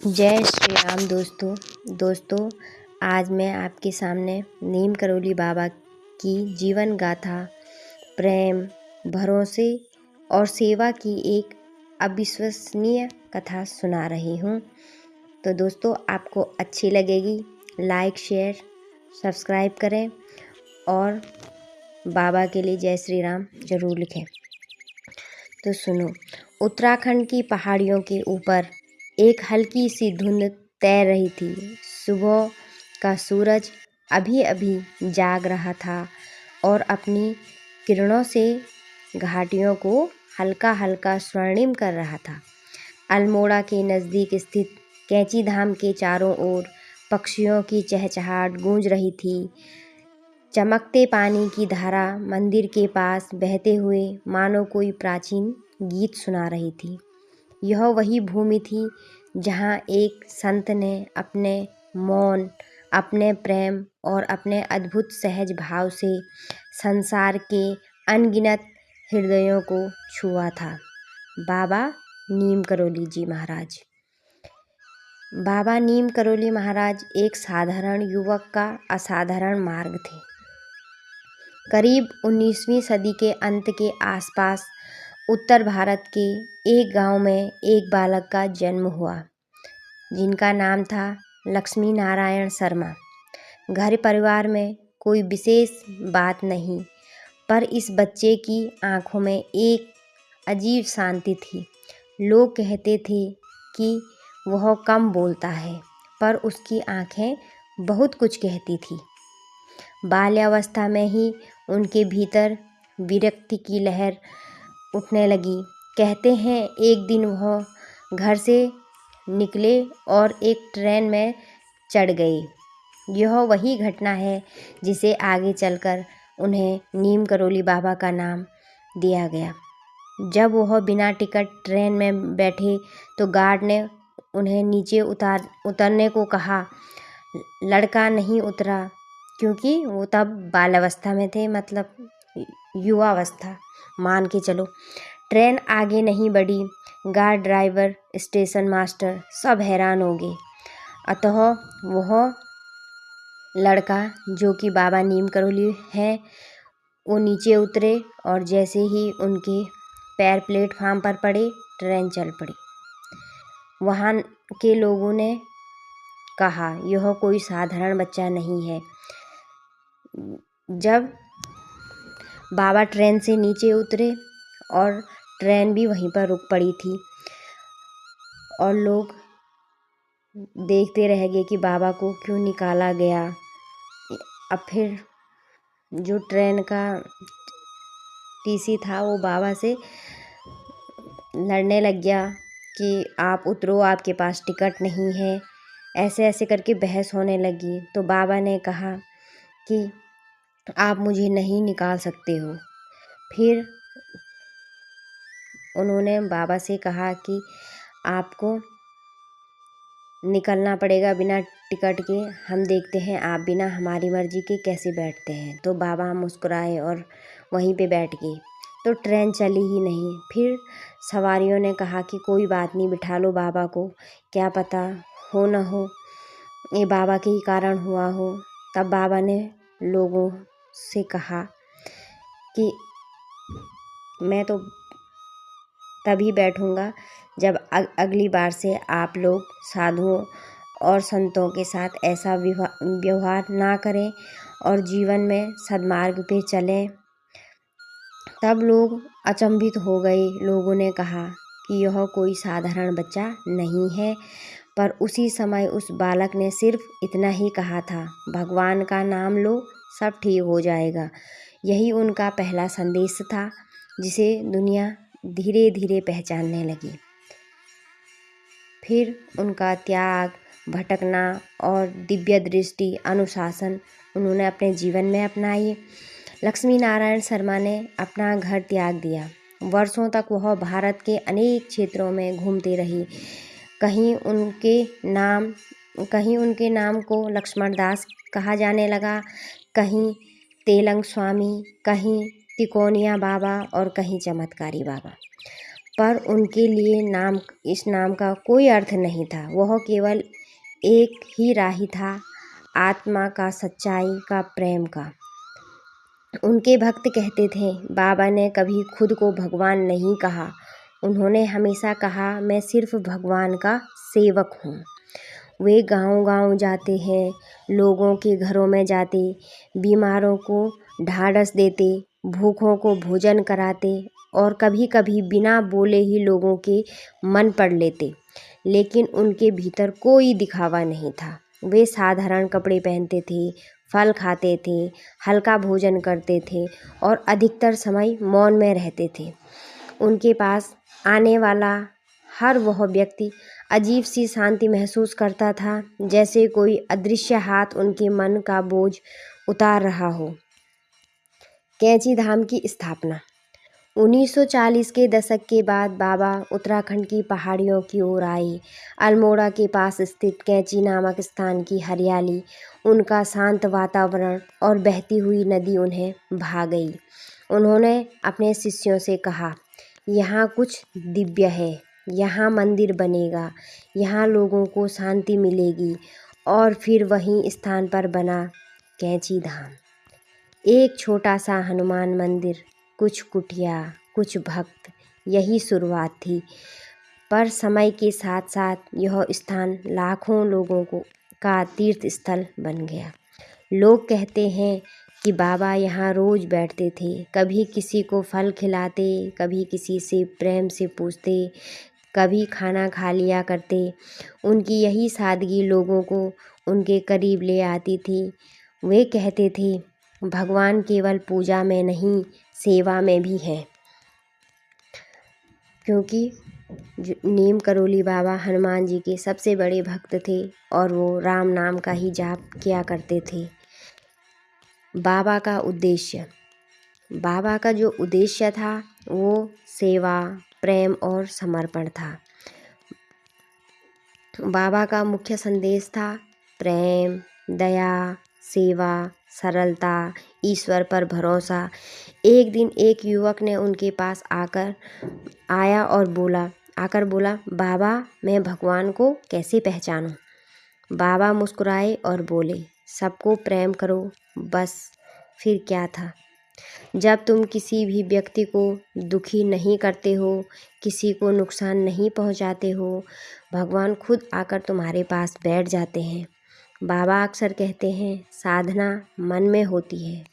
जय श्री राम दोस्तों। आज मैं आपके सामने नीम करोली बाबा की जीवन गाथा, प्रेम, भरोसे और सेवा की एक अविश्वसनीय कथा सुना रही हूँ। तो दोस्तों, आपको अच्छी लगेगी। लाइक, शेयर, सब्सक्राइब करें और बाबा के लिए जय श्री राम जरूर लिखें। तो सुनो। उत्तराखंड की पहाड़ियों के ऊपर एक हल्की सी धुंध तैर रही थी। सुबह का सूरज अभी अभी जाग रहा था और अपनी किरणों से घाटियों को हल्का हल्का स्वर्णिम कर रहा था। अल्मोड़ा के नज़दीक स्थित कैंची धाम के चारों ओर पक्षियों की चहचहाट गूंज रही थी। चमकते पानी की धारा मंदिर के पास बहते हुए मानो कोई प्राचीन गीत सुना रही थी। यह वही भूमि थी जहाँ एक संत ने अपने मौन, अपने प्रेम और अपने अद्भुत सहज भाव से संसार के अनगिनत हृदयों को छुआ था। बाबा नीम करोली जी महाराज। बाबा नीम करोली महाराज एक साधारण युवक का असाधारण मार्ग थे। करीब 19वीं सदी के अंत के आसपास उत्तर भारत के एक गांव में एक बालक का जन्म हुआ, जिनका नाम था लक्ष्मी नारायण शर्मा। घर परिवार में कोई विशेष बात नहीं, पर इस बच्चे की आंखों में एक अजीब शांति थी। लोग कहते थे कि वह कम बोलता है, पर उसकी आंखें बहुत कुछ कहती थी। बाल्यावस्था में ही उनके भीतर विरक्ति की लहर उठने लगी। कहते हैं एक दिन वह घर से निकले और एक ट्रेन में चढ़ गए। यह वही घटना है जिसे आगे चलकर उन्हें नीम करोली बाबा का नाम दिया गया। जब वह बिना टिकट ट्रेन में बैठे तो गार्ड ने उन्हें नीचे उतरने को कहा। लड़का नहीं उतरा, क्योंकि वो तब बाल्यावस्था में थे, मतलब युवावस्था मान के चलो। ट्रेन आगे नहीं बढ़ी। गार्ड, ड्राइवर, स्टेशन मास्टर सब हैरान हो गए। अतः वह लड़का, जो कि बाबा नीम करोली है, वो नीचे उतरे और जैसे ही उनके पैर प्लेटफार्म पर पड़े, ट्रेन चल पड़ी। वहाँ के लोगों ने कहा, यह कोई साधारण बच्चा नहीं है। जब बाबा ट्रेन से नीचे उतरे और ट्रेन भी वहीं पर रुक पड़ी थी और लोग देखते रह गए कि बाबा को क्यों निकाला गया। अब फिर जो ट्रेन का टीसी था वो बाबा से लड़ने लग गया कि आप उतरो, आपके पास टिकट नहीं है। ऐसे ऐसे करके बहस होने लगी। तो बाबा ने कहा कि आप मुझे नहीं निकाल सकते हो। फिर उन्होंने बाबा से कहा कि आपको निकलना पड़ेगा बिना टिकट के। हम देखते हैं आप बिना हमारी मर्जी के कैसे बैठते हैं। तो बाबा मुस्कुराए और वहीं पे बैठ गए। तो ट्रेन चली ही नहीं। फिर सवारियों ने कहा कि कोई बात नहीं, बिठा लो बाबा को, क्या पता हो न हो ये बाबा के ही कारण हुआ हो। तब बाबा ने लोगों से कहा कि मैं तो तभी बैठूंगा जब अगली बार से आप लोग साधुओं और संतों के साथ ऐसा व्यवहार ना करें और जीवन में सद्मार्ग पे चलें। तब लोग अचंभित हो गए। लोगों ने कहा कि यह कोई साधारण बच्चा नहीं है, पर उसी समय उस बालक ने सिर्फ इतना ही कहा था, भगवान का नाम लो, सब ठीक हो जाएगा। यही उनका पहला संदेश था, जिसे दुनिया धीरे धीरे पहचानने लगी। फिर उनका त्याग, भटकना और दिव्य दृष्टि, अनुशासन उन्होंने अपने जीवन में अपनाई। लक्ष्मी नारायण शर्मा ने अपना घर त्याग दिया। वर्षों तक वह भारत के अनेक क्षेत्रों में घूमते रही। कहीं उनके नाम को लक्ष्मण दास कहा जाने लगा, कहीं तेलंग स्वामी, कहीं तिकोनिया बाबा और कहीं चमत्कारी बाबा। पर उनके लिए इस नाम का कोई अर्थ नहीं था। वह केवल एक ही राही था, आत्मा का, सच्चाई का, प्रेम का। उनके भक्त कहते थे, बाबा ने कभी खुद को भगवान नहीं कहा। उन्होंने हमेशा कहा, मैं सिर्फ भगवान का सेवक हूँ। वे गांव-गांव जाते हैं, लोगों के घरों में जाते, बीमारों को ढाढ़स देते, भूखों को भोजन कराते और कभी-कभी बिना बोले ही लोगों के मन पढ़ लेते। लेकिन उनके भीतर कोई दिखावा नहीं था। वे साधारण कपड़े पहनते थे, फल खाते थे, हल्का भोजन करते थे और अधिकतर समय मौन में रहते थे। उनके पास आने वाला हर वह व्यक्ति अजीब सी शांति महसूस करता था, जैसे कोई अदृश्य हाथ उनके मन का बोझ उतार रहा हो। कैंची धाम की स्थापना 1940 के दशक के बाद बाबा उत्तराखंड की पहाड़ियों की ओर आए। अल्मोड़ा के पास स्थित कैंची नामक स्थान की हरियाली, उनका शांत वातावरण और बहती हुई नदी उन्हें भा गई। उन्होंने अपने शिष्यों से कहा, यहाँ कुछ दिव्य है, यहाँ मंदिर बनेगा, यहाँ लोगों को शांति मिलेगी। और फिर वहीं स्थान पर बना कैंची धाम। एक छोटा सा हनुमान मंदिर, कुछ कुटिया, कुछ भक्त, यही शुरुआत थी। पर समय के साथ साथ यह स्थान लाखों लोगों का तीर्थ स्थल बन गया। लोग कहते हैं कि बाबा यहाँ रोज बैठते थे, कभी किसी को फल खिलाते, कभी किसी से प्रेम से पूछते, कभी खाना खा लिया करते। उनकी यही सादगी लोगों को उनके करीब ले आती थी। वे कहते थे, भगवान केवल पूजा में नहीं, सेवा में भी है। क्योंकि नीम करोली बाबा हनुमान जी के सबसे बड़े भक्त थे और वो राम नाम का ही जाप किया करते थे। बाबा का उद्देश्य, बाबा का जो उद्देश्य था वो सेवा, प्रेम और समर्पण था। बाबा का मुख्य संदेश था प्रेम, दया, सेवा, सरलता, ईश्वर पर भरोसा। एक दिन एक युवक ने उनके पास आया और बोला, बाबा मैं भगवान को कैसे पहचानूं? बाबा मुस्कुराए और बोले, सबको प्रेम करो, बस। फिर क्या था? जब तुम किसी भी व्यक्ति को दुखी नहीं करते हो, किसी को नुकसान नहीं पहुंचाते हो, भगवान खुद आकर तुम्हारे पास बैठ जाते हैं। बाबा अक्सर कहते हैं, साधना मन में होती है,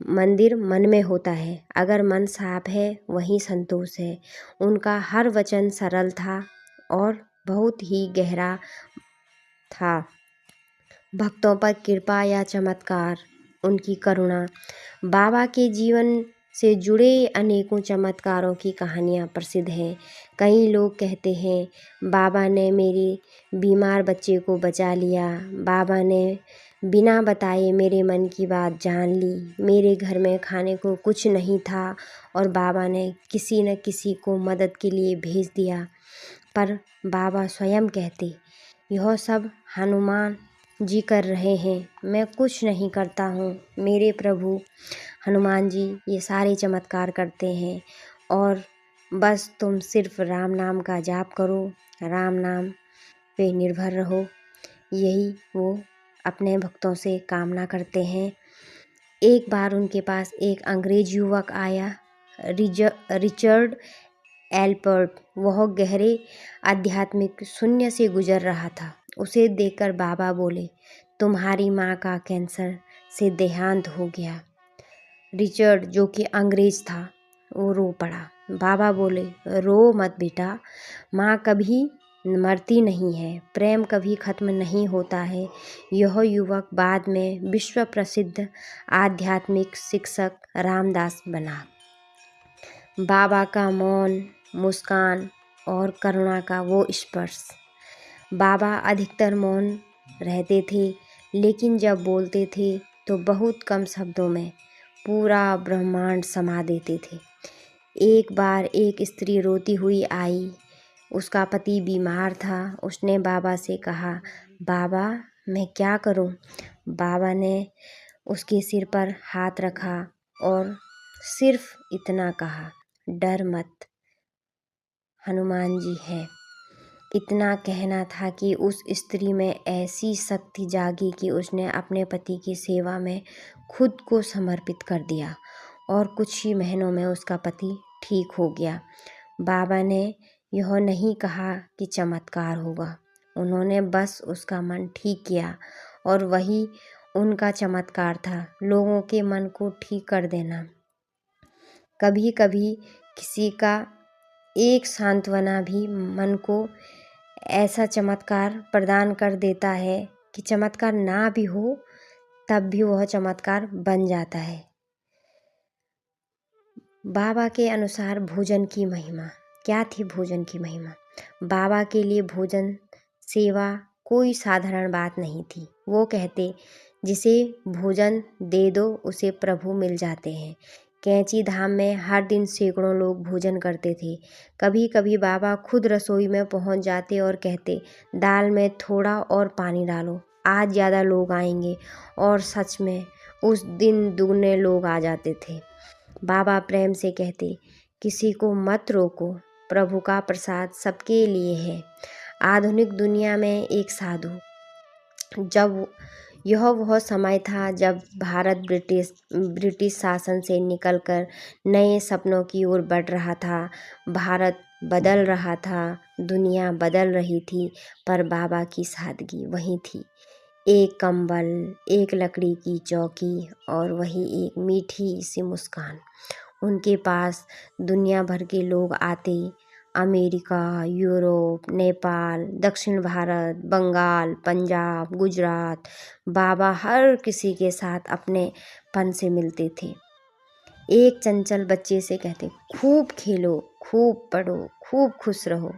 मंदिर मन में होता है। अगर मन साफ है वहीं संतोष है। उनका हर वचन सरल था और बहुत ही गहरा था। भक्तों पर कृपा या चमत्कार, उनकी करुणा। बाबा के जीवन से जुड़े अनेकों चमत्कारों की कहानियाँ प्रसिद्ध हैं। कई लोग कहते हैं, बाबा ने मेरे बीमार बच्चे को बचा लिया, बाबा ने बिना बताए मेरे मन की बात जान ली, मेरे घर में खाने को कुछ नहीं था और बाबा ने किसी न किसी को मदद के लिए भेज दिया। पर बाबा स्वयं कहते, यह सब हनुमान जी कर रहे हैं, मैं कुछ नहीं करता हूँ। मेरे प्रभु हनुमान जी ये सारे चमत्कार करते हैं और बस तुम सिर्फ राम नाम का जाप करो, राम नाम पे निर्भर रहो। यही वो अपने भक्तों से कामना करते हैं। एक बार उनके पास एक अंग्रेज युवक आया, रिचर्ड एल्पर्ट। वह गहरे आध्यात्मिक शून्य से गुजर रहा था। उसे देखकर बाबा बोले, तुम्हारी माँ का कैंसर से देहांत हो गया। रिचर्ड, जो कि अंग्रेज था, वो रो पड़ा। बाबा बोले, रो मत बेटा, माँ कभी मरती नहीं है, प्रेम कभी खत्म नहीं होता है। यह युवक बाद में विश्व प्रसिद्ध आध्यात्मिक शिक्षक रामदास बना। बाबा का मौन, मुस्कान और करुणा का वो स्पर्श। बाबा अधिकतर मौन रहते थे, लेकिन जब बोलते थे तो बहुत कम शब्दों में पूरा ब्रह्मांड समा देते थे। एक बार एक स्त्री रोती हुई आई। उसका पति बीमार था। उसने बाबा से कहा, बाबा मैं क्या करूं? बाबा ने उसके सिर पर हाथ रखा और सिर्फ इतना कहा, डर मत, हनुमान जी हैं। इतना कहना था कि उस स्त्री में ऐसी शक्ति जागी कि उसने अपने पति की सेवा में खुद को समर्पित कर दिया और कुछ ही महीनों में उसका पति ठीक हो गया। बाबा ने यह नहीं कहा कि चमत्कार होगा, उन्होंने बस उसका मन ठीक किया और वही उनका चमत्कार था, लोगों के मन को ठीक कर देना। कभी कभी किसी का एक सांत्वना भी मन को ऐसा चमत्कार प्रदान कर देता है कि चमत्कार ना भी हो तब भी वह चमत्कार बन जाता है। बाबा के अनुसार भोजन की महिमा क्या थी? भोजन की महिमा, बाबा के लिए भोजन सेवा कोई साधारण बात नहीं थी। वो कहते, जिसे भोजन दे दो उसे प्रभु मिल जाते हैं। कैंची धाम में हर दिन सैकड़ों लोग भोजन करते थे। कभी कभी बाबा खुद रसोई में पहुंच जाते और कहते, दाल में थोड़ा और पानी डालो, आज ज़्यादा लोग आएंगे। और सच में उस दिन दुगने लोग आ जाते थे। बाबा प्रेम से कहते, किसी को मत रोको, प्रभु का प्रसाद सबके लिए है। आधुनिक दुनिया में एक साधु, जब यह वह समय था जब भारत ब्रिटिश शासन से निकलकर नए सपनों की ओर बढ़ रहा था। भारत बदल रहा था, दुनिया बदल रही थी, पर बाबा की सादगी वही थी। एक कंबल, एक लकड़ी की चौकी और वही एक मीठी सी मुस्कान। उनके पास दुनिया भर के लोग आते, अमेरिका, यूरोप, नेपाल, दक्षिण भारत, बंगाल, पंजाब, गुजरात। बाबा हर किसी के साथ अपनेपन से मिलते थे। एक चंचल बच्चे से कहते, खूब खेलो, खूब पढ़ो, खूब खुश रहो।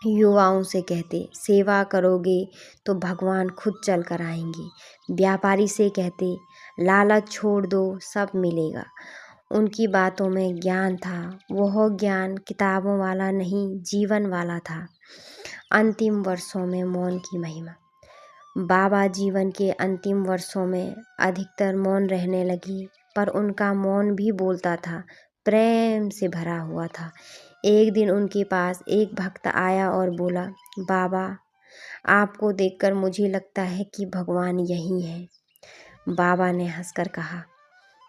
युवाओं से कहते, सेवा करोगे तो भगवान खुद चल कर आएंगे। व्यापारी से कहते, लालच छोड़ दो, सब मिलेगा। उनकी बातों में ज्ञान था, वह ज्ञान किताबों वाला नहीं, जीवन वाला था। अंतिम वर्षों में मौन की महिमा। बाबा जीवन के अंतिम वर्षों में अधिकतर मौन रहने लगी, पर उनका मौन भी बोलता था, प्रेम से भरा हुआ था। एक दिन उनके पास एक भक्त आया और बोला, बाबा, आपको देखकर मुझे लगता है कि भगवान यही है। बाबा ने हंसकर कहा,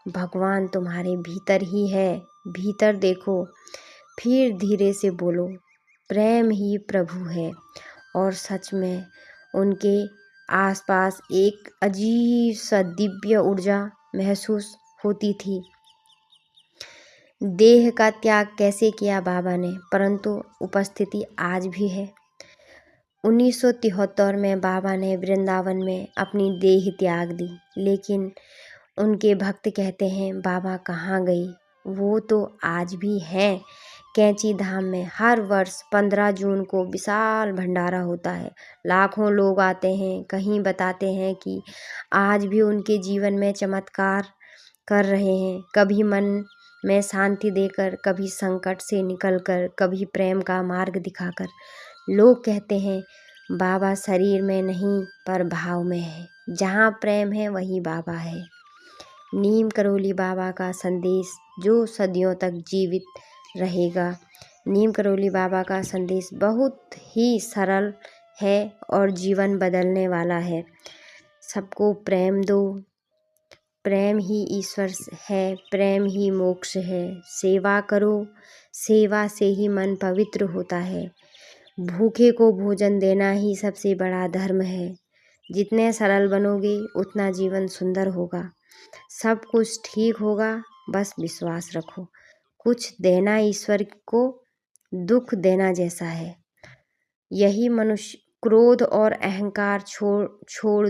भगवान तुम्हारे भीतर ही है, भीतर देखो। फिर धीरे से बोलो, प्रेम ही प्रभु है। और सच में उनके आसपास एक अजीब सा दिव्य ऊर्जा महसूस होती थी। देह का त्याग कैसे किया बाबा ने, परंतु उपस्थिति आज भी है। 1973 में बाबा ने वृंदावन में अपनी देह त्याग दी, लेकिन उनके भक्त कहते हैं, बाबा कहाँ गई? वो तो आज भी हैं। कैंची धाम में हर वर्ष 15 जून को विशाल भंडारा होता है। लाखों लोग आते हैं। कहीं बताते हैं कि आज भी उनके जीवन में चमत्कार कर रहे हैं, कभी मन में शांति देकर, कभी संकट से निकलकर, कभी प्रेम का मार्ग दिखाकर। लोग कहते हैं, बाबा शरीर में नहीं पर भाव में है। जहाँ प्रेम है वहीं बाबा है। नीम करोली बाबा का संदेश जो सदियों तक जीवित रहेगा। नीम करोली बाबा का संदेश बहुत ही सरल है और जीवन बदलने वाला है। सबको प्रेम दो, प्रेम ही ईश्वर है, प्रेम ही मोक्ष है। सेवा करो, सेवा से ही मन पवित्र होता है। भूखे को भोजन देना ही सबसे बड़ा धर्म है। जितने सरल बनोगे उतना जीवन सुंदर होगा, सब कुछ ठीक होगा, बस विश्वास रखो। कुछ देना ईश्वर को दुख देना जैसा है। यही मनुष्य क्रोध और अहंकार छोड़